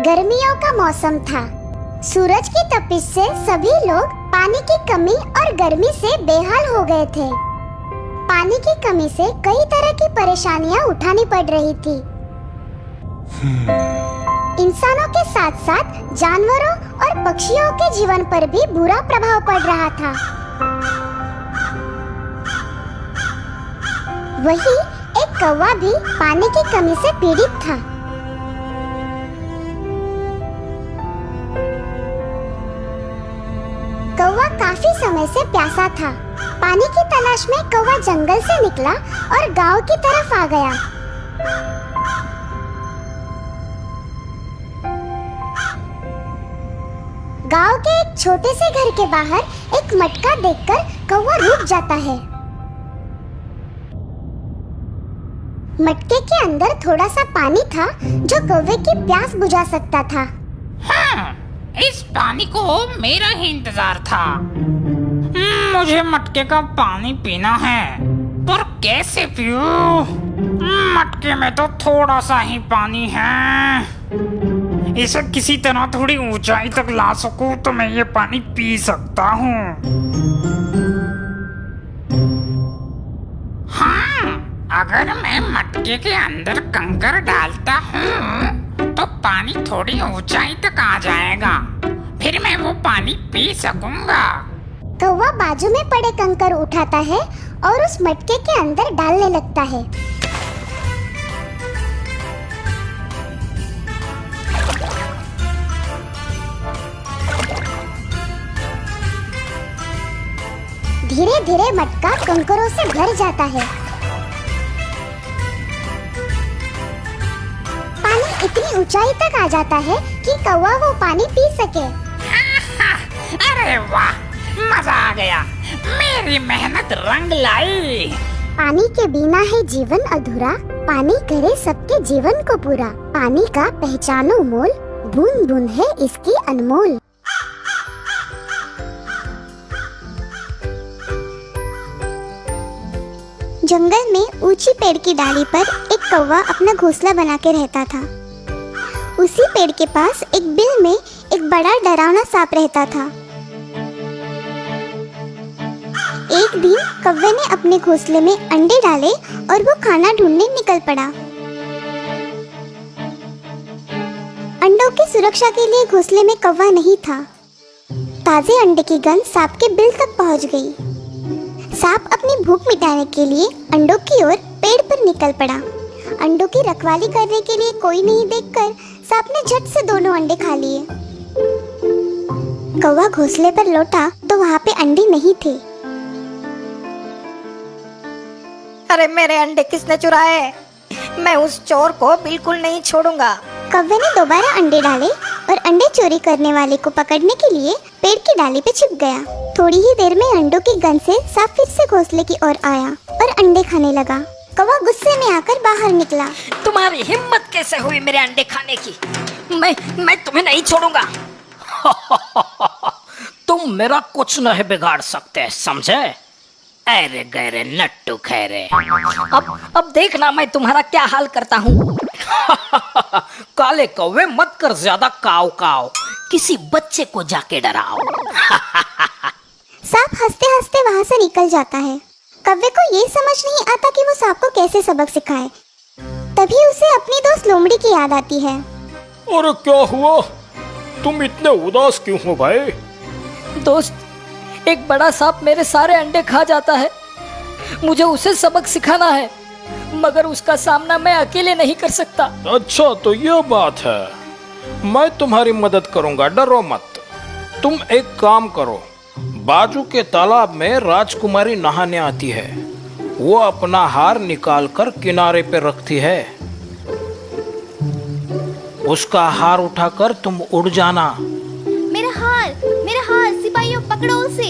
गर्मियों का मौसम था। सूरज की तपिश से सभी लोग पानी की कमी और गर्मी से बेहाल हो गए थे। पानी की कमी से कई तरह की परेशानियां उठानी पड़ रही थी। इंसानों के साथ साथ जानवरों और पक्षियों के जीवन पर भी बुरा प्रभाव पड़ रहा था। वही एक कौवा भी पानी की कमी से पीड़ित था। कौवा काफी समय से प्यासा था। पानी की तलाश में कौवा जंगल से निकला और गांव की तरफ आ गया। गांव के एक छोटे से घर के बाहर एक मटका देखकर कौवा रुक जाता है। मटके के अंदर थोड़ा सा पानी था जो कौवे की प्यास बुझा सकता था। हाँ, इस पानी को मेरा ही इंतजार था। मुझे मटके का पानी पीना है, पर कैसे पीऊं? मटके में तो थोड़ा सा ही पानी है। इसे किसी तरह थोड़ी ऊंचाई तक ला सकूं तो मैं ये पानी पी सकता हूँ। हाँ, अगर मैं मटके के अंदर कंकर डालता हूँ तो पानी थोड़ी ऊंचाई तक आ जाएगा, फिर मैं वो पानी पी सकूंगा। कौवा बाजू में पड़े कंकर उठाता है और उस मटके के अंदर डालने लगता है। धीरे धीरे मटका कंकरों से भर जाता है। पानी इतनी ऊंचाई तक आ जाता है कि कौवा वो पानी पी सके। अरे वाह, मजा आ गया। मेरी मेहनत रंग लाई। पानी के बिना है जीवन अधूरा, पानी करे सबके जीवन को पूरा। पानी का पहचानो मोल, बूंद बूंद है इसकी अनमोल। जंगल में ऊंची पेड़ की डाली पर एक कौवा अपना घोंसला बना के रहता था। उसी पेड़ के पास एक बिल में एक बड़ा डरावना सांप रहता था। एक दिन कौवे ने अपने घोंसले में अंडे डाले और वो खाना ढूंढने निकल पड़ा। अंडों की सुरक्षा के लिए घोंसले में कौवा नहीं था। ताजे अंडे की गंध सांप के बिल तक पहुंच गई। सांप अपनी भूख मिटाने के लिए अंडों की ओर पेड़ पर निकल पड़ा। अंडों की रखवाली करने के लिए कोई नहीं देखकर सांप ने झट से दोनों अंडे खा लिए। कौवा घोंसले पर लौटा तो वहाँ पे अंडे नहीं थे। अरे मेरे अंडे किसने चुराए? मैं उस चोर को बिल्कुल नहीं छोड़ूंगा। कौवे ने दोबारा अंडे डाले और अंडे चोरी करने वाले को पकड़ने के लिए पेड़ की डाली पे छिप गया। थोड़ी ही देर में अंडों की गंध से सांप फिर से घोंसले की ओर आया और अंडे खाने लगा। कौवा गुस्से में आकर बाहर निकला। तुम्हारी हिम्मत कैसे हुई मेरे अंडे खाने की? मैं तुम्हें नहीं छोड़ूंगा। तुम मेरा कुछ नहीं बिगाड़ सकते, समझे? अरे गहरे नट्टू खैरे। अब देखना मैं तुम्हारा क्या हाल करता हूँ। काले कौवे मत कर ज्यादा काव काव, किसी बच्चे को जाके डराओ। सांप हंसते हंसते वहाँ से निकल जाता है। कौवे को ये समझ नहीं आता कि वो सांप को कैसे सबक सिखाए। तभी उसे अपनी दोस्त लोमड़ी की याद आती है। अरे क्या हुआ? तुम इतने उदास क्यों हो भाई? दोस्त, एक बड़ा सांप मेरे सारे अंडे खा जाता है। मुझे उसे सबक सिखाना है, मगर उसका सामना मैं अकेले नहीं कर सकता। अच्छा तो ये बात है, मैं तुम्हारी मदद करूंगा, डरो मत। तुम एक काम करो, बाजू के तालाब में राजकुमारी नहाने आती है। वो अपना हार निकालकर किनारे पे रखती है। उसका हार उठाकर तुम उड़ जाना। मेरा हार, सिपाहियों पकड़ो उसे,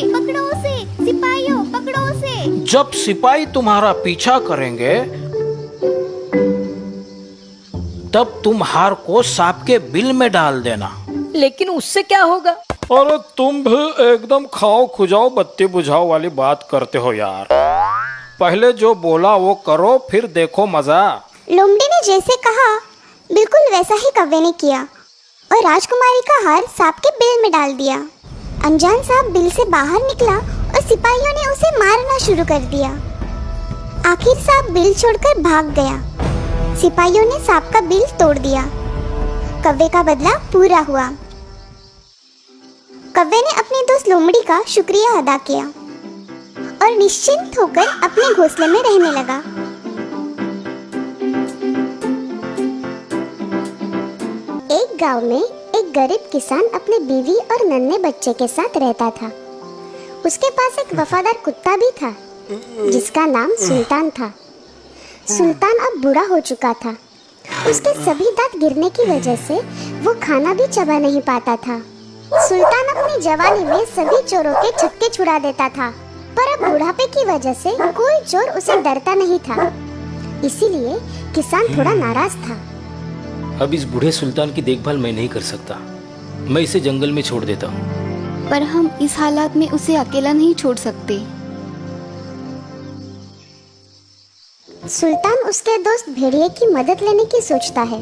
सिपाहियों पकड़ो उसे। जब सिपाही तुम्हारा पीछा करेंगे तब तुम हार को सांप के बिल में डाल देना। लेकिन उससे क्या होगा? अरे तुम भी एकदम खाओ खुजाओ बत्ती बुझाओ वाली बात करते हो यार। पहले जो बोला वो करो, फिर देखो मजा। लोमड़ी ने जैसे कहा बिल्कुल वैसा ही कौवे ने किया। और राजकुमारी का हार सांप के बिल में डाल दिया। अनजान सांप बिल से बाहर निकला और सिपाहियों ने उसे मारना शुरू कर दिया। आखिर सांप बिल छोड़कर भाग गया। सिपाहियों ने सांप का बिल तोड़ दिया। कव्वे का बदला पूरा हुआ। कव्वे ने अपने दोस्त लोमड़ी का शुक्रिया अदा किया और निश्चिंत होकर अपने घोंसले में रहने लगा। एक गांव में एक गरीब किसान अपने बीवी और नन्हे बच्चे के साथ रहता था। उसके पास एक वफादार कुत्ता भी था जिसका नाम सुल्तान था। सुल्तान अब बूढ़ा हो चुका था। उसके सभी दांत गिरने की वजह से वो खाना भी चबा नहीं पाता था। सुल्तान अपनी जवानी में सभी चोरों के छक्के छुड़ा देता था, पर अब बुढ़ापे की वजह से कोई चोर उसे डरता नहीं था। इसीलिए किसान थोड़ा नाराज था। अब इस बूढ़े सुल्तान की देखभाल मैं नहीं कर सकता। मैं इसे जंगल में छोड़ देता हूँ। पर हम इस हालात में उसे अकेला नहीं छोड़ सकते। सुल्तान उसके दोस्त भेड़िए की मदद लेने की सोचता है।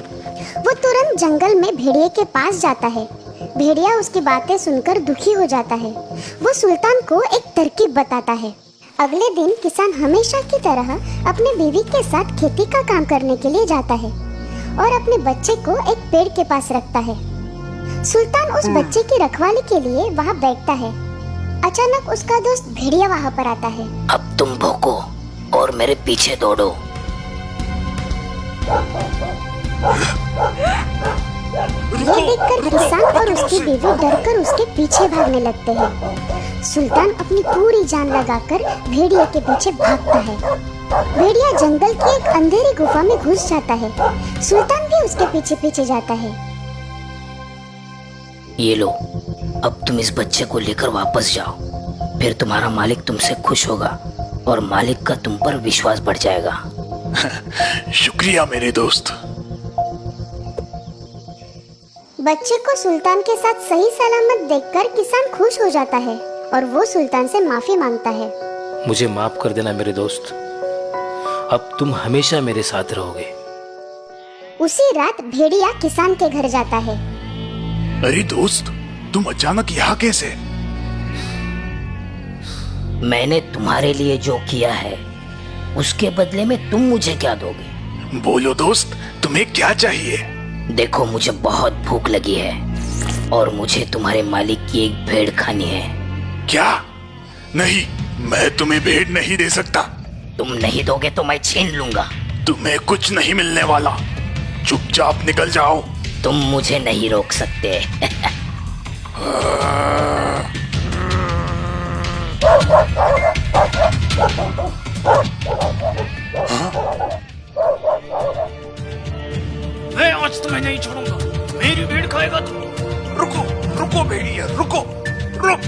वो तुरंत जंगल में भेड़िए के पास जाता है। भेड़िया उसकी बातें सुनकर दुखी हो जाता है। वो सुल्तान को एक तरकीब बताता है। अगले दिन किसान हमेशा की तरह अपने बीवी के साथ खेती का काम करने के लिए जाता है और अपने बच्चे को एक पेड़ के पास रखता है। सुल्तान उस बच्चे की रखवाली के लिए वहाँ बैठता है। अचानक उसका दोस्त भेड़िया वहाँ पर आता है। अब तुम भौंको और मेरे पीछे दौड़ो। ये देखकर किसान और उसकी बीवी डरकर उसके पीछे भागने लगते हैं। सुल्तान अपनी पूरी जान लगाकर भेड़िया के पीछे भागता है। भेड़िया जंगल की एक अंधेरी गुफा में घुस जाता है। सुल्तान भी उसके पीछे पीछे जाता है। ये लो, अब तुम इस बच्चे को लेकर वापस जाओ। फिर तुम्हारा मालिक तुमसे खुश होगा और मालिक का तुम पर विश्वास बढ़ जाएगा। शुक्रिया मेरे दोस्त। बच्चे को सुल्तान के साथ सही सलामत देखकर किसान खुश हो जाता है और वो सुल्तान से माफी मांगता है। मुझे माफ कर देना मेरे दोस्त। अब तुम हमेशा मेरे साथ रहोगे। उसी रात भेड़िया किसान के घर जाता है। अरे दोस्त, तुम अचानक यहाँ कैसे? मैंने तुम्हारे लिए जो किया है उसके बदले में तुम मुझे क्या दोगे? बोलो दोस्त, तुम्हें क्या चाहिए? देखो, मुझे बहुत भूख लगी है और मुझे तुम्हारे मालिक की एक भेड़ खानी है। क्या? नहीं, मैं तुम्हें भेड़ नहीं दे सकता। तुम नहीं दोगे तो मैं छीन लूंगा। तुम्हें कुछ नहीं मिलने वाला। चुपचाप निकल जाओ। तुम मुझे नहीं रोक सकते। मैं आज तुम्हें नहीं छोड़ूंगा। मेरी भेड़ खाएगा तू। रुको रुको भेड़िया, रुको रुक।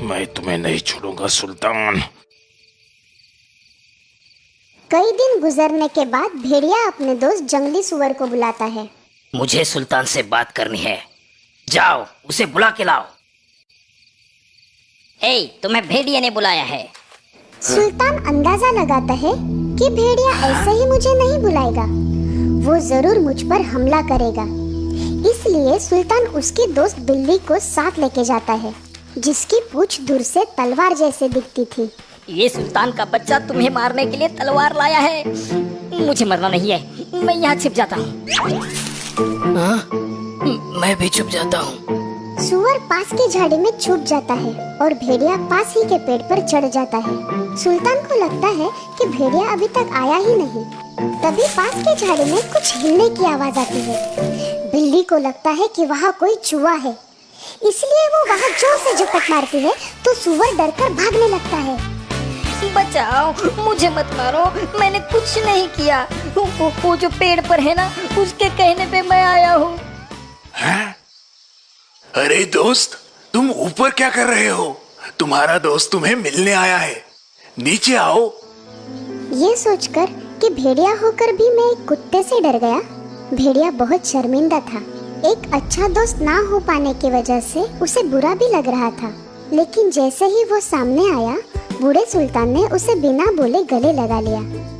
मैं तुम्हें नहीं छोड़ूंगा सुल्तान। कई दिन गुजरने के बाद भेड़िया अपने दोस्त जंगली सुअर को बुलाता है। मुझे सुल्तान से बात करनी है। जाओ, उसे बुला के लाओ। तुम्हें भेड़िया ने बुलाया है। सुल्तान अंदाजा लगाता है कि भेड़िया ऐसे ही मुझे नहीं बुलाएगा, वो जरूर मुझ पर हमला करेगा। इसलिए सुल्तान उसकी दोस्त बिल्ली को साथ लेके जाता है, जिसकी पूंछ दूर से तलवार जैसे दिखती थी। ये सुल्तान का बच्चा तुम्हें मारने के लिए तलवार लाया है। मुझे मरना नहीं है, मैं यहाँ छिप जाता हूँ। मैं भी छुप जाता हूँ। सुअर पास की झाड़ी में छुप जाता है और भेड़िया पास ही के पेड़ पर चढ़ जाता है। सुल्तान को लगता है कि भेड़िया अभी तक आया ही नहीं। तभी पास की झाड़ी में कुछ हिलने की आवाज आती है। बिल्ली को लगता है कि वहाँ कोई चूहा है, इसलिए वो वहाँ जोर से झपट मारती है तो सुअर डरकर भागने लगता है। बचाओ, मुझे मत मारो, मैंने कुछ नहीं किया। वो जो पेड़ पर है ना, उसके कहने पे मैं आया हूँ। हैं? अरे दोस्त, तुम ऊपर क्या कर रहे हो? तुम्हारा दोस्त तुम्हें मिलने आया है, नीचे आओ। ये सोचकर कि भेड़िया होकर भी मैं एक कुत्ते से डर गया, भेड़िया बहुत शर्मिंदा था। एक अच्छा दोस्त ना हो पाने की वजह से उसे बुरा भी लग रहा था। लेकिन जैसे ही वो सामने आया, बूढ़े सुल्तान ने उसे बिना बोले गले लगा लिया।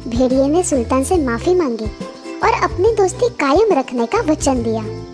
भेड़िए ने सुल्तान से माफी मांगी और अपनी दोस्ती कायम रखने का वचन दिया।